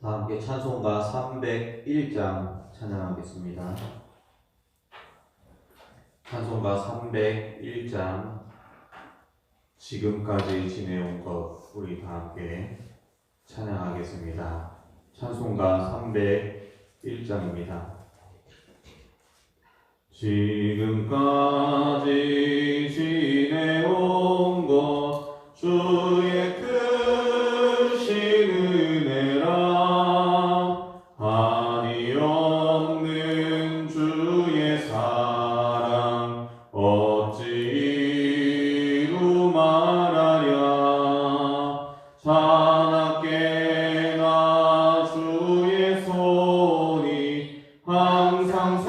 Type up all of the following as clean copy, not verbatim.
다 함께 찬송가 301장 찬양하겠습니다. 찬송가 301장 지금까지 지내온 것 우리 다 함께 찬양하겠습니다. 찬송가 301장입니다. 지금까지 지내온 것 주의 크신 은혜라 한이 없는 주의 사랑 어찌 이루 말하랴 자나깨나 주의 손이 항상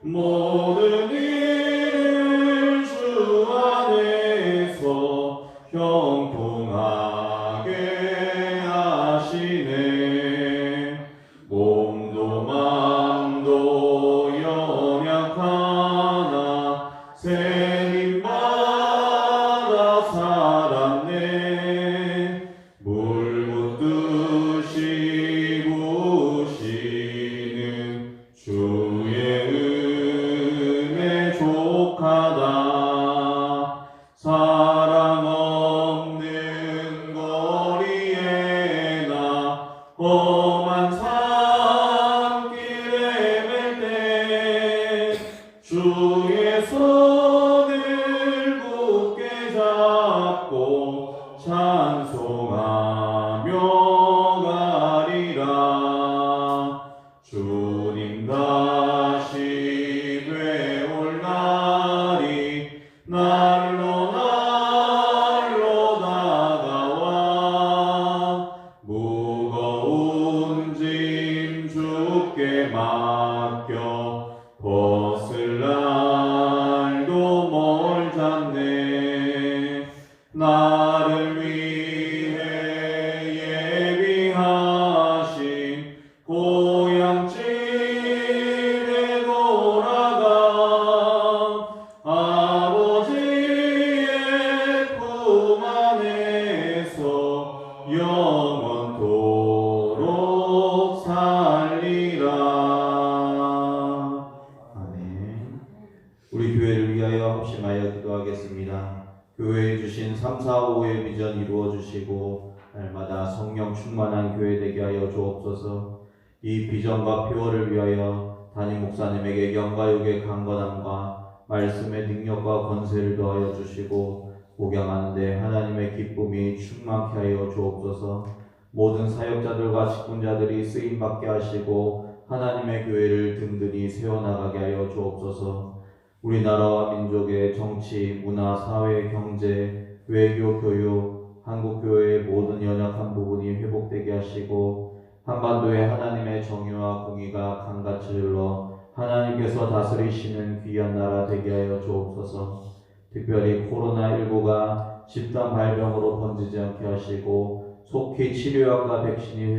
모든 일을 주 안에서 형통하게 하시네. 몸도 마음도 연약하나 생임마다 살았네. 물 붓듯이 부시는 주의 족하다. 사랑 없는 거리에 나 험한 산길에 맬 때 주의 손을 굳게 잡고 찬송하며 가리라. 주님 다시 되올 날이 날로 다가와 무거운 짐 주께 맡겨 벗을 날도 멀잖네. 나를 위해 예비하신 고향집에 돌아가 아버지의 품 안에서 영원토록 살리라. 아멘. 우리 교회를 위하여 합심하여 기도하겠습니다. 교회에 주신 3, 4, 5의 비전 이루어 주시고 날마다 성령 충만한 교회 되게 하여 주옵소서. 이 비전과 표어를 위하여 담임 목사님에게 영과육의 강건함과 말씀의 능력과 권세를 더하여 주시고 목양하는 데 하나님의 기쁨이 충만케 하여 주옵소서. 모든 사역자들과 직분자들이 쓰임받게 하시고 하나님의 교회를 든든히 세워나가게 하여 주옵소서. 우리나라와 민족의 정치, 문화, 사회, 경제, 외교, 교육, 한국교회의 모든 연약한 부분이 회복되게 하시고 한반도에 하나님의 정의와 공의가 강같이 흘러 하나님께서 다스리시는 귀한 나라 되게 하여 주옵소서. 특별히 코로나19가 집단 발병으로 번지지 않게 하시고 속히 치료약과 백신이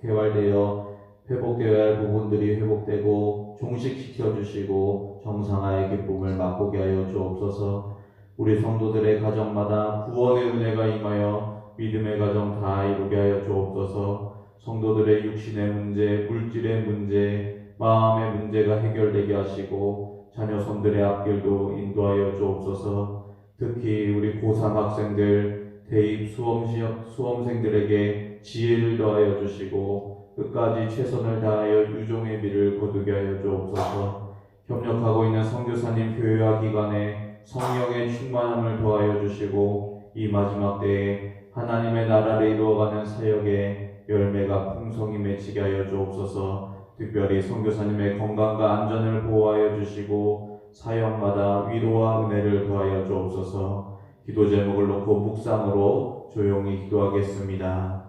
개발되어 회복되어야 할 부분들이 회복되고 종식시켜 주시고 정상화의 기쁨을 맛보게 하여 주옵소서. 우리 성도들의 가정마다 구원의 은혜가 임하여 믿음의 가정 다 이루게 하여 주옵소서. 성도들의 육신의 문제, 물질의 문제, 마음의 문제가 해결되게 하시고 자녀 손들의 앞길도 인도하여 주옵소서. 특히 우리 고3 학생들, 대입 수험생들에게 지혜를 더하여 주시고 끝까지 최선을 다하여 유종의 비를 거두게 하여 주옵소서. 협력하고 있는 선교사님 교회와 기관에 성령의 충만함을 더하여 주시고 이 마지막 때에 하나님의 나라를 이루어가는 사역에 열매가 풍성히 맺히게 하여 주옵소서. 특별히 선교사님의 건강과 안전을 보호하여 주시고 사역마다 위로와 은혜를 더하여 주옵소서. 기도 제목을 놓고 묵상으로 조용히 기도하겠습니다.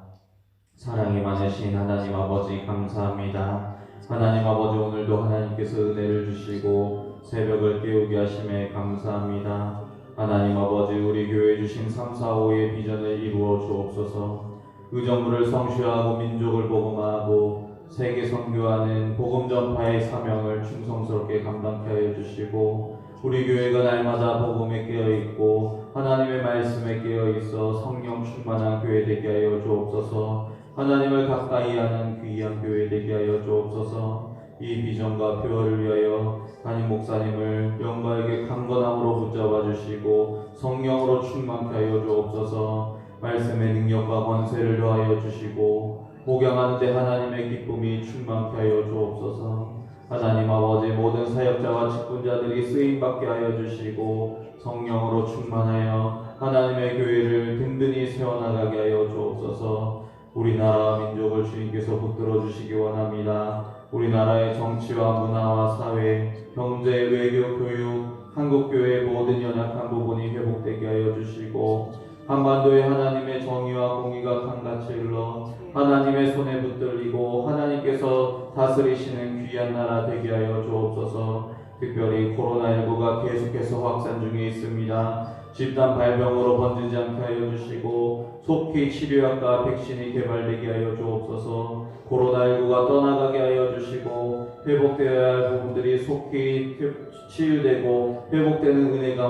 사랑이 많으신 하나님 아버지 감사합니다. 하나님 아버지 오늘도 하나님께서 은혜를 주시고 새벽을 깨우게 하심에 감사합니다. 하나님 아버지 우리 교회에 주신 3, 4, 5의 비전을 이루어 주옵소서. 의정부를 성취하고 민족을 복음하고 세계 선교하는 복음 전파의 사명을 충성스럽게 감당케 하여 주시고 우리 교회가 날마다 복음에 깨어 있고 하나님의 말씀에 깨어 있어 성령 충만한 교회 되게 하여 주옵소서. 하나님을 가까이 하는 귀한 교회 되게 하여 주옵소서. 이 비전과 표어를 위하여 담임 목사님을 영광에게 강건함으로 붙잡아 주시고 성령으로 충만케 하여 주옵소서. 말씀의 능력과 권세를 더하여 주시고 목양하는데 하나님의 기쁨이 충만케 하여 주옵소서. 하나님 아버지, 모든 사역자와 직분자들이 쓰임받게 하여 주시고 성령으로 충만하여 하나님의 교회를 든든히 세워나가게 하여 주옵소서. 우리나라 민족을 주님께서 붙들어 주시기 원합니다. 우리나라의 정치와 문화와 사회, 경제, 외교, 교육, 한국교회의 모든 연약한 부분이 회복되게 하여 주시고 한반도에 하나님의 정의와 공의가 강같이 흘러 하나님의 손에 붙들리고 하나님께서 다스리시는 귀한 나라 되게 하여 주옵소서. 특별히 코로나19가 계속해서 확산 중에 있습니다. 집단 발병으로 번지지 않게 하여 주시고 속히 치료약과 백신이 개발되게 하여 주옵소서. 코로나19가 떠나가게 하여 주시고 회복되어야 할 부분들이 속히 치유되고 회복되는 은혜가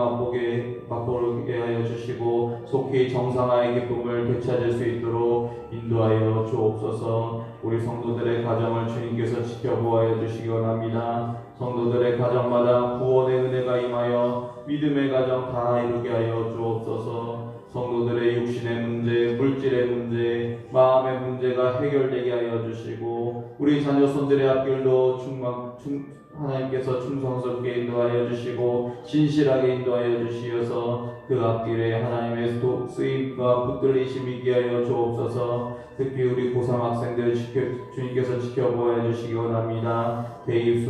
맛보게 하여 주시고 속히 정상화의 기쁨을 되찾을 수 있도록 인도하여 주옵소서. 우리 성도들의 가정을 주님께서 지켜보아여 주시기 원합니다. 성도들의 가정마다 구원의 은혜가 임하여 믿음의 가정 다 이루게 하여 주옵소서. 성도들의 육신의 문제, 물질의 문제, 마음의 문제가 해결되게 하여 주시고 우리 자녀손들의 앞길도 하나님께서 충성스럽게 인도하여 주시고 진실하게 인도하여 주시어서 그 앞길에 하나님의 쓰임과 붙들리심이 있게 하여 주옵소서. 특히 우리 고3 학생들 주님께서 지켜보아 주시기 원합니다. 대입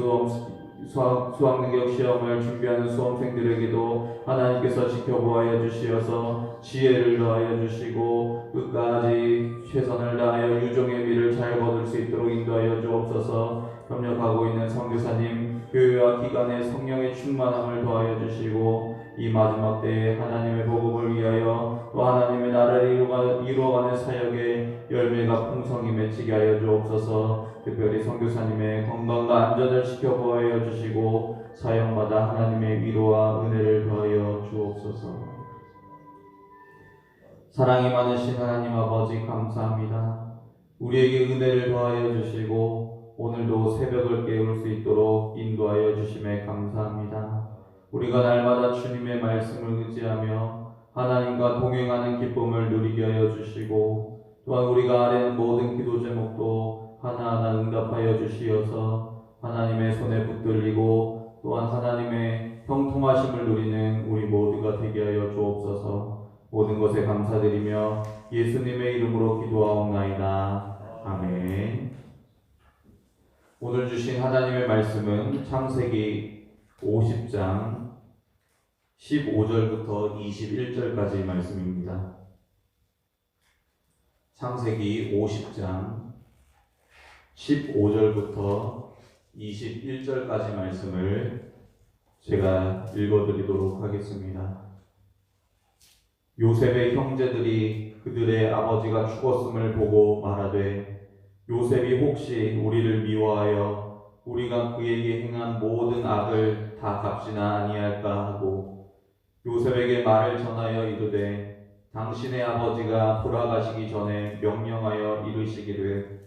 수학 능력 시험을 준비하는 수험생들에게도 하나님께서 지켜보아 주시어서 지혜를 더하여 주시고 끝까지 최선을 다하여 유종의 미를 잘 거둘 수 있도록 인도하여 주옵소서. 협력하고 있는 선교사님, 교회와 기관의 성령의 충만함을 더하여 주시고 이 마지막 때에 하나님의 복음을 위하여 또 하나님의 나라를 이루어가는 사역에 열매가 풍성히 맺히게 하여 주옵소서. 특별히 선교사님의 건강과 안전을 지켜보아 주시고 사역마다 하나님의 위로와 은혜를 더하여 주옵소서. 사랑이 많으신 하나님 아버지 감사합니다. 우리에게 은혜를 더하여 주시고 오늘도 새벽을 깨울 수 있도록 인도하여 주심에 감사합니다. 우리가 날마다 주님의 말씀을 의지하며 하나님과 동행하는 기쁨을 누리게 하여 주시고 또한 우리가 아뢰는 모든 기도 제목도 하나하나 응답하여 주시어서 하나님의 손에 붙들리고 또한 하나님의 형통하심을 누리는 우리 모두가 되게 하여 주옵소서. 모든 것에 감사드리며 예수님의 이름으로 기도하옵나이다. 아멘. 오늘 주신 하나님의 말씀은 창세기 50장 15절부터 21절까지의 말씀입니다. 창세기 50장 15절부터 21절까지 말씀을 제가 읽어드리도록 하겠습니다. 요셉의 형제들이 그들의 아버지가 죽었음을 보고 말하되 요셉이 혹시 우리를 미워하여 우리가 그에게 행한 모든 악을 다 갚지나 아니할까 하고 요셉에게 말을 전하여 이르되 당신의 아버지가 돌아가시기 전에 명령하여 이르시기를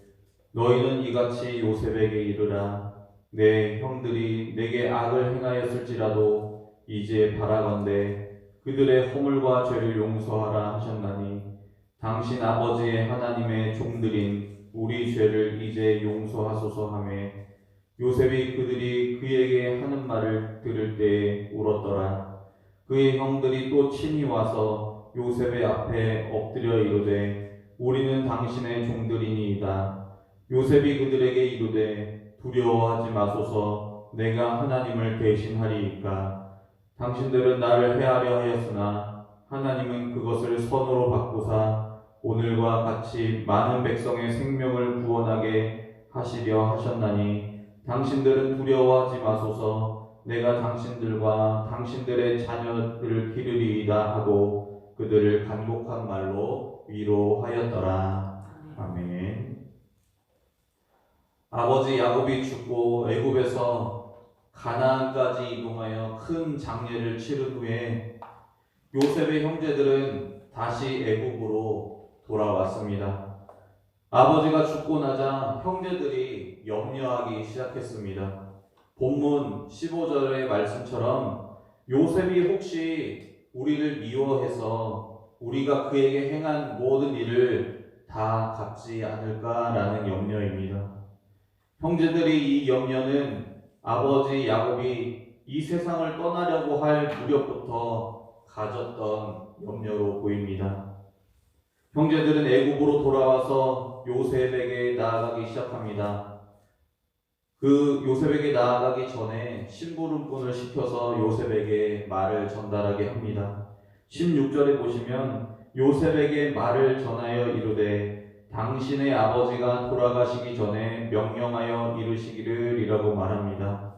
너희는 이같이 요셉에게 이르라 내 형들이 내게 악을 행하였을지라도 이제 바라건대 그들의 허물과 죄를 용서하라 하셨나니 당신 아버지의 하나님의 종들인 우리 죄를 이제 용서하소서 하며 요셉이 그들이 그에게 하는 말을 들을 때에 울었더라. 그의 형들이 또 친히 와서 요셉의 앞에 엎드려 이르되 우리는 당신의 종들이니이다. 요셉이 그들에게 이르되 두려워하지 마소서 내가 하나님을 대신하리이까. 당신들은 나를 해하려 하였으나 하나님은 그것을 선으로 바꾸사 오늘과 같이 많은 백성의 생명을 구원하게 하시려 하셨나니 당신들은 두려워하지 마소서 내가 당신들과 당신들의 자녀를 기르리이다 하고 그들을 간곡한 말로 위로하였더라. 아멘. 아버지 야곱이 죽고 애굽에서 가나안까지 이동하여 큰 장례를 치른 후에 요셉의 형제들은 다시 애굽으로 돌아왔습니다. 아버지가 죽고 나자 형제들이 염려하기 시작했습니다. 본문 15절의 말씀처럼 요셉이 혹시 우리를 미워해서 우리가 그에게 행한 모든 일을 다 갚지 않을까라는 염려입니다. 형제들이 이 염려는 아버지 야곱이 이 세상을 떠나려고 할 무렵부터 가졌던 염려로 보입니다. 형제들은 애굽으로 돌아와서 요셉에게 나아가기 시작합니다. 그 요셉에게 나아가기 전에 심부름꾼을 시켜서 요셉에게 말을 전달하게 합니다. 16절에 보시면 요셉에게 말을 전하여 이르되 당신의 아버지가 돌아가시기 전에 명령하여 이르시기를 이라고 말합니다.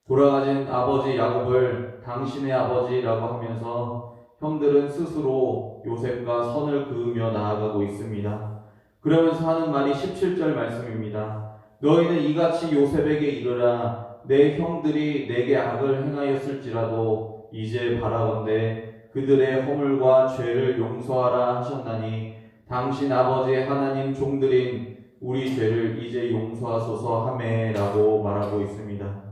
돌아가신 아버지 야곱을 당신의 아버지라고 하면서 형들은 스스로 요셉과 선을 그으며 나아가고 있습니다. 그러면서 하는 말이 17절 말씀입니다. 너희는 이같이 요셉에게 이르라. 내 형들이 내게 악을 행하였을지라도 이제 바라건대 그들의 허물과 죄를 용서하라 하셨나니 당신 아버지의 하나님 종들인 우리 죄를 이제 용서하소서 하매라고 말하고 있습니다.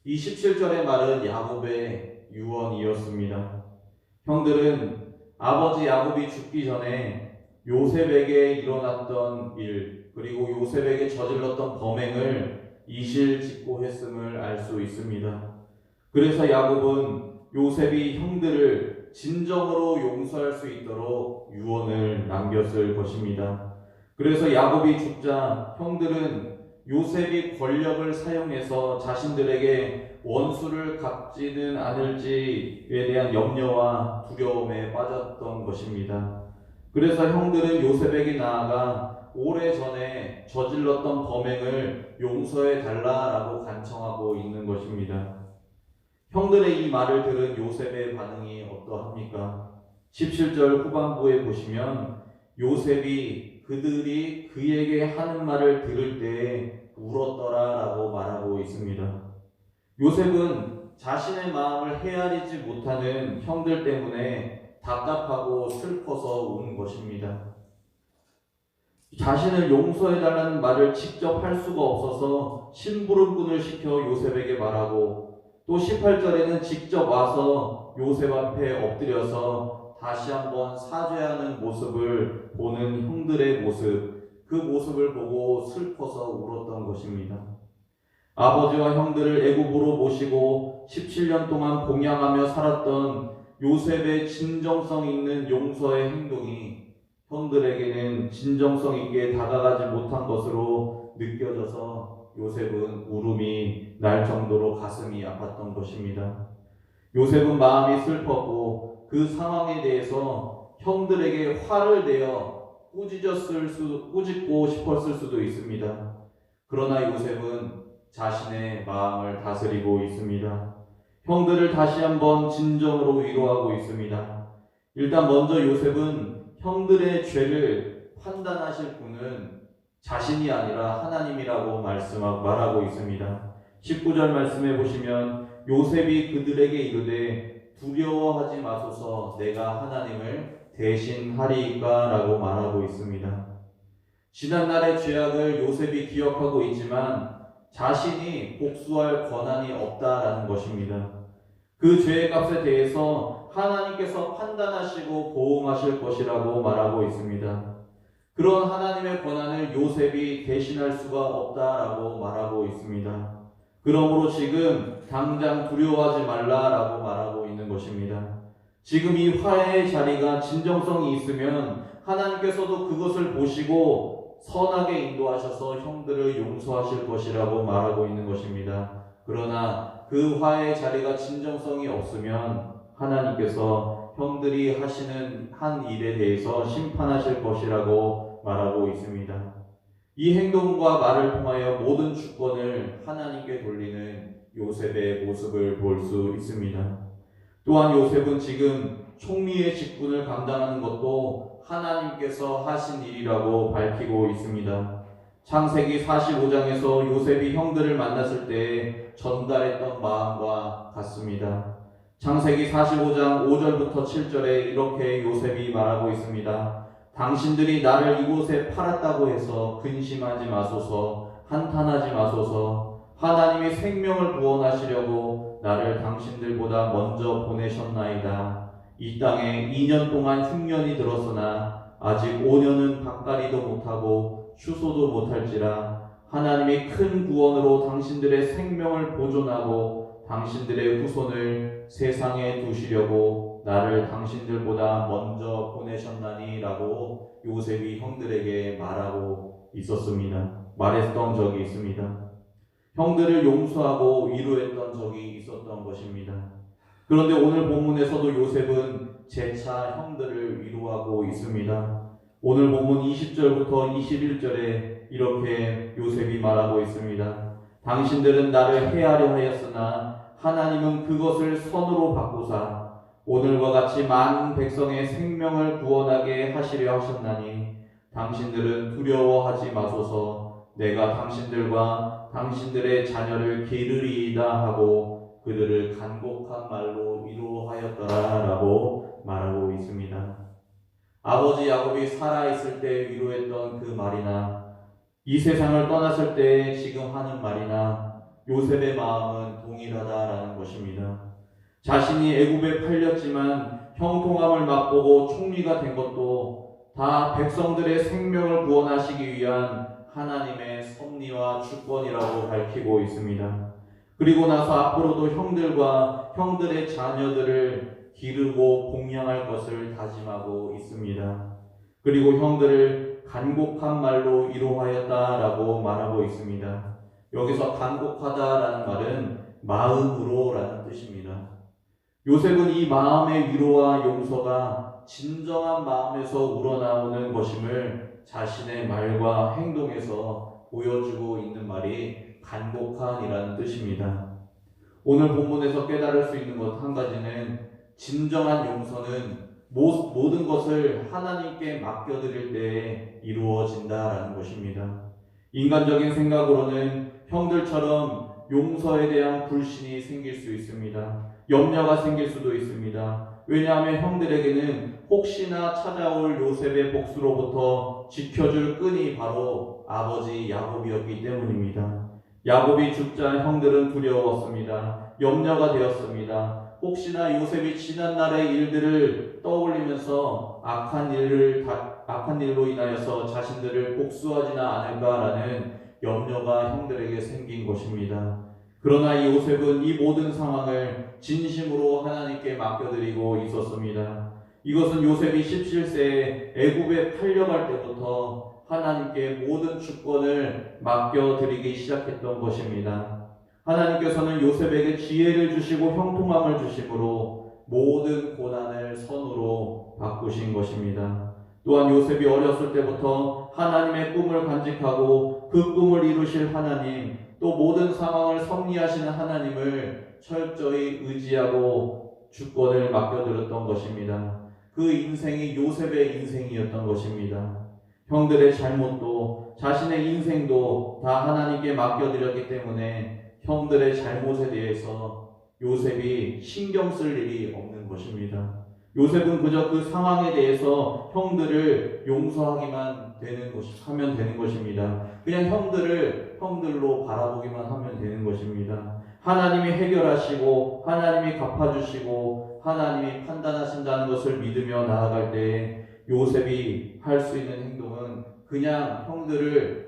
이 17절의 말은 야곱의 유언이었습니다. 형들은 아버지 야곱이 죽기 전에 요셉에게 일어났던 일, 그리고 요셉에게 저질렀던 범행을 이실직고했음을 알 수 있습니다. 그래서 야곱은 요셉이 형들을 진정으로 용서할 수 있도록 유언을 남겼을 것입니다. 그래서 야곱이 죽자 형들은 요셉이 권력을 사용해서 자신들에게 원수를 갚지는 않을지에 대한 염려와 두려움에 빠졌던 것입니다. 그래서 형들은 요셉에게 나아가 오래전에 저질렀던 범행을 용서해 달라라고 간청하고 있는 것입니다. 형들의 이 말을 들은 요셉의 반응이 어떠합니까? 17절 후반부에 보시면 요셉이 그들이 그에게 하는 말을 들을 때 울었더라라고 말하고 있습니다. 요셉은 자신의 마음을 헤아리지 못하는 형들 때문에 답답하고 슬퍼서 운 것입니다. 자신을 용서해달라는 말을 직접 할 수가 없어서 심부름꾼을 시켜 요셉에게 말하고 또 18절에는 직접 와서 요셉 앞에 엎드려서 다시 한번 사죄하는 모습을 보는 형들의 모습, 그 모습을 보고 슬퍼서 울었던 것입니다. 아버지와 형들을 애굽으로 모시고 17년 동안 봉양하며 살았던 요셉의 진정성 있는 용서의 행동이 형들에게는 진정성 있게 다가가지 못한 것으로 느껴져서 요셉은 울음이 날 정도로 가슴이 아팠던 것입니다. 요셉은 마음이 슬펐고 그 상황에 대해서 형들에게 화를 내어 꾸짖고 싶었을 수도 있습니다. 그러나 요셉은 자신의 마음을 다스리고 있습니다. 형들을 다시 한번 진정으로 위로하고 있습니다. 일단 먼저 요셉은 형들의 죄를 판단하실 분은 자신이 아니라 하나님이라고 말하고 있습니다. 19절 말씀해 보시면 요셉이 그들에게 이르되 두려워하지 마소서 내가 하나님을 대신하리이까 라고 말하고 있습니다. 지난날의 죄악을 요셉이 기억하고 있지만 자신이 복수할 권한이 없다라는 것입니다. 그 죄의 값에 대해서 하나님께서 판단하시고 보응하실 것이라고 말하고 있습니다. 그런 하나님의 권한을 요셉이 대신할 수가 없다라고 말하고 있습니다. 그러므로 지금 당장 두려워하지 말라라고 말하고 있는 것입니다. 지금 이 화해의 자리가 진정성이 있으면 하나님께서도 그것을 보시고 선하게 인도하셔서 형들을 용서하실 것이라고 말하고 있는 것입니다. 그러나 그 화해의 자리가 진정성이 없으면 하나님께서 형들이 하시는 한 일에 대해서 심판하실 것이라고 말하고 있습니다. 이 행동과 말을 통하여 모든 주권을 하나님께 돌리는 요셉의 모습을 볼 수 있습니다. 또한 요셉은 지금 총리의 직분을 감당하는 것도 하나님께서 하신 일이라고 밝히고 있습니다. 창세기 45장에서 요셉이 형들을 만났을 때 전달했던 마음과 같습니다. 창세기 45장 5절부터 7절에 이렇게 요셉이 말하고 있습니다. 당신들이 나를 이곳에 팔았다고 해서 근심하지 마소서, 한탄하지 마소서. 하나님이 생명을 구원하시려고 나를 당신들보다 먼저 보내셨나이다. 이 땅에 2년 동안 흉년이 들었으나 아직 5년은 밭갈이도 못하고 추소도 못할지라. 하나님이 큰 구원으로 당신들의 생명을 보존하고 당신들의 후손을 세상에 두시려고 나를 당신들보다 먼저 보내셨나니 라고 요셉이 형들에게 말하고 있었습니다. 말했던 적이 있습니다. 형들을 용서하고 위로했던 적이 있었던 것입니다. 그런데 오늘 본문에서도 요셉은 재차 형들을 위로하고 있습니다. 오늘 본문 20절부터 21절에 이렇게 요셉이 말하고 있습니다. 당신들은 나를 해하려 하였으나 하나님은 그것을 선으로 바꾸사 오늘과 같이 많은 백성의 생명을 구원하게 하시려 하셨나니 당신들은 두려워하지 마소서. 내가 당신들과 당신들의 자녀를 기르리이다 하고 그들을 간곡한 말로 위로하였더라 라고 말하고 있습니다. 아버지 야곱이 살아있을 때 위로했던 그 말이나 이 세상을 떠났을 때 지금 하는 말이나 요셉의 마음은 동일하다라는 것입니다. 자신이 애굽에 팔렸지만 형통함을 맛보고 총리가 된 것도 다 백성들의 생명을 구원하시기 위한 하나님의 섭리와 주권이라고 밝히고 있습니다. 그리고 나서 앞으로도 형들과 형들의 자녀들을 기르고 복양할 것을 다짐하고 있습니다. 그리고 형들을 간곡한 말로 위로하였다라고 말하고 있습니다. 여기서 간곡하다라는 말은 마음으로라는 뜻입니다. 요셉은 이 마음의 위로와 용서가 진정한 마음에서 우러나오는 것임을 자신의 말과 행동에서 보여주고 있는 말이 간곡한이라는 뜻입니다. 오늘 본문에서 깨달을 수 있는 것 한 가지는 진정한 용서는 모든 것을 하나님께 맡겨드릴 때에 이루어진다라는 것입니다. 인간적인 생각으로는 형들처럼 용서에 대한 불신이 생길 수 있습니다. 염려가 생길 수도 있습니다. 왜냐하면 형들에게는 혹시나 찾아올 요셉의 복수로부터 지켜줄 끈이 바로 아버지 야곱이었기 때문입니다. 야곱이 죽자 형들은 두려웠습니다. 염려가 되었습니다. 혹시나 요셉이 지난날의 일들을 떠올리면서 악한 일로 인하여서 자신들을 복수하지는 않을까라는 염려가 형들에게 생긴 것입니다. 그러나 이 요셉은 이 모든 상황을 진심으로 하나님께 맡겨드리고 있었습니다. 이것은 요셉이 17세에 애굽에 팔려갈 때부터 하나님께 모든 주권을 맡겨드리기 시작했던 것입니다. 하나님께서는 요셉에게 지혜를 주시고 형통함을 주심으로 모든 고난을 선으로 바꾸신 것입니다. 또한 요셉이 어렸을 때부터 하나님의 꿈을 간직하고 그 꿈을 이루실 하나님, 또 모든 상황을 섭리하시는 하나님을 철저히 의지하고 주권을 맡겨드렸던 것입니다. 그 인생이 요셉의 인생이었던 것입니다. 형들의 잘못도 자신의 인생도 다 하나님께 맡겨드렸기 때문에 형들의 잘못에 대해서 요셉이 신경 쓸 일이 없는 것입니다. 요셉은 그저 그 상황에 대해서 형들을 용서하기만 하면 되는 것입니다. 그냥 형들로 바라보기만 하면 되는 것입니다. 하나님이 해결하시고 하나님이 갚아주시고 하나님이 판단하신다는 것을 믿으며 나아갈 때 요셉이 할 수 있는 행동은 그냥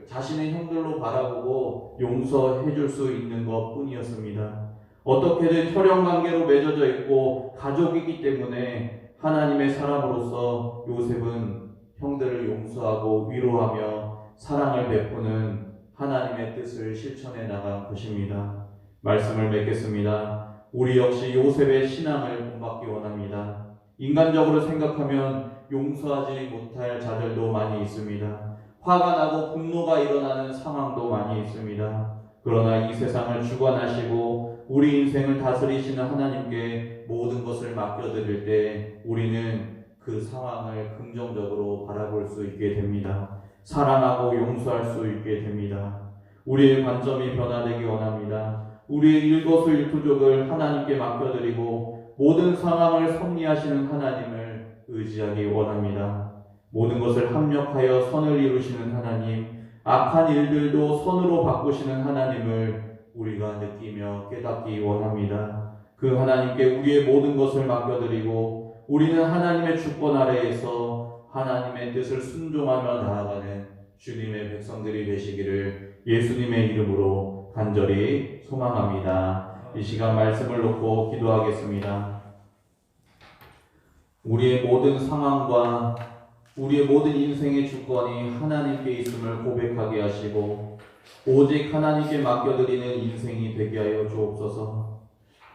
자신의 형들로 바라보고 용서해 줄 수 있는 것 뿐이었습니다. 어떻게든 혈연관계로 맺어져 있고 가족이기 때문에 하나님의 사람으로서 요셉은 형들을 용서하고 위로하며 사랑을 베푸는 하나님의 뜻을 실천해 나간 것입니다. 말씀을 맺겠습니다. 우리 역시 요셉의 신앙을 본받기 원합니다. 인간적으로 생각하면 용서하지 못할 자들도 많이 있습니다. 화가 나고 분노가 일어나는 상황도 많이 있습니다. 그러나 이 세상을 주관하시고 우리 인생을 다스리시는 하나님께 모든 것을 맡겨드릴 때 우리는 그 상황을 긍정적으로 바라볼 수 있게 됩니다. 사랑하고 용서할 수 있게 됩니다. 우리의 관점이 변화되기 원합니다. 우리의 일거수일투족을 하나님께 맡겨드리고 모든 상황을 섭리하시는 하나님을 의지하기 원합니다. 모든 것을 합력하여 선을 이루시는 하나님, 악한 일들도 선으로 바꾸시는 하나님을 우리가 느끼며 깨닫기 원합니다. 그 하나님께 우리의 모든 것을 맡겨드리고 우리는 하나님의 주권 아래에서 하나님의 뜻을 순종하며 나아가는 주님의 백성들이 되시기를 예수님의 이름으로 간절히 소망합니다. 이 시간 말씀을 놓고 기도하겠습니다. 우리의 모든 상황과 우리의 모든 인생의 주권이 하나님께 있음을 고백하게 하시고 오직 하나님께 맡겨드리는 인생이 되게 하여 주옵소서.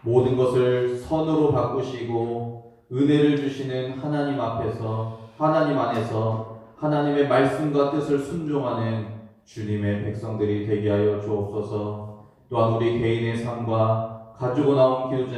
모든 것을 선으로 바꾸시고 은혜를 주시는 하나님 앞에서 하나님 안에서 하나님의 말씀과 뜻을 순종하는 주님의 백성들이 되게 하여 주옵소서. 또한 우리 개인의 삶과 가지고 나온 기도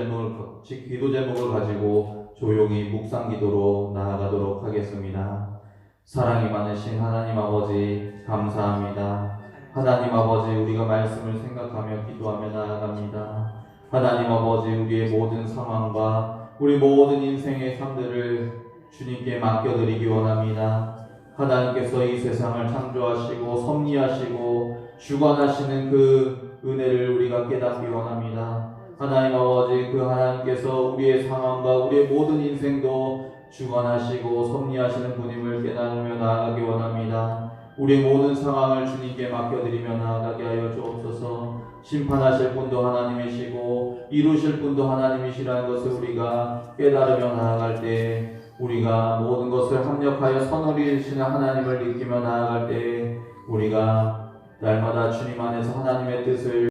제목을 가지고 조용히 묵상 기도로 나아가도록 하겠습니다. 사랑이 많으신 하나님 아버지 감사합니다. 하나님 아버지 우리가 말씀을 생각하며 기도하며 나아갑니다. 하나님 아버지 우리의 모든 상황과 우리 모든 인생의 삶들을 주님께 맡겨드리기 원합니다. 하나님께서 이 세상을 창조하시고 섭리하시고 주관하시는 그 은혜를 우리가 깨닫기 원합니다. 하나님 아버지 그 하나님께서 우리의 상황과 우리의 모든 인생도 주관하시고 섭리하시는 분임을 깨달으며 나아가기 원합니다. 우리의 모든 상황을 주님께 맡겨드리며 나아가게 하여 주옵소서. 심판하실 분도 하나님이시고 이루실 분도 하나님이시라는 것을 우리가 깨달으며 나아갈 때 우리가 모든 것을 합력하여 선을 이루시는 하나님을 느끼며 나아갈 때 우리가 날마다 주님 안에서 하나님의 뜻을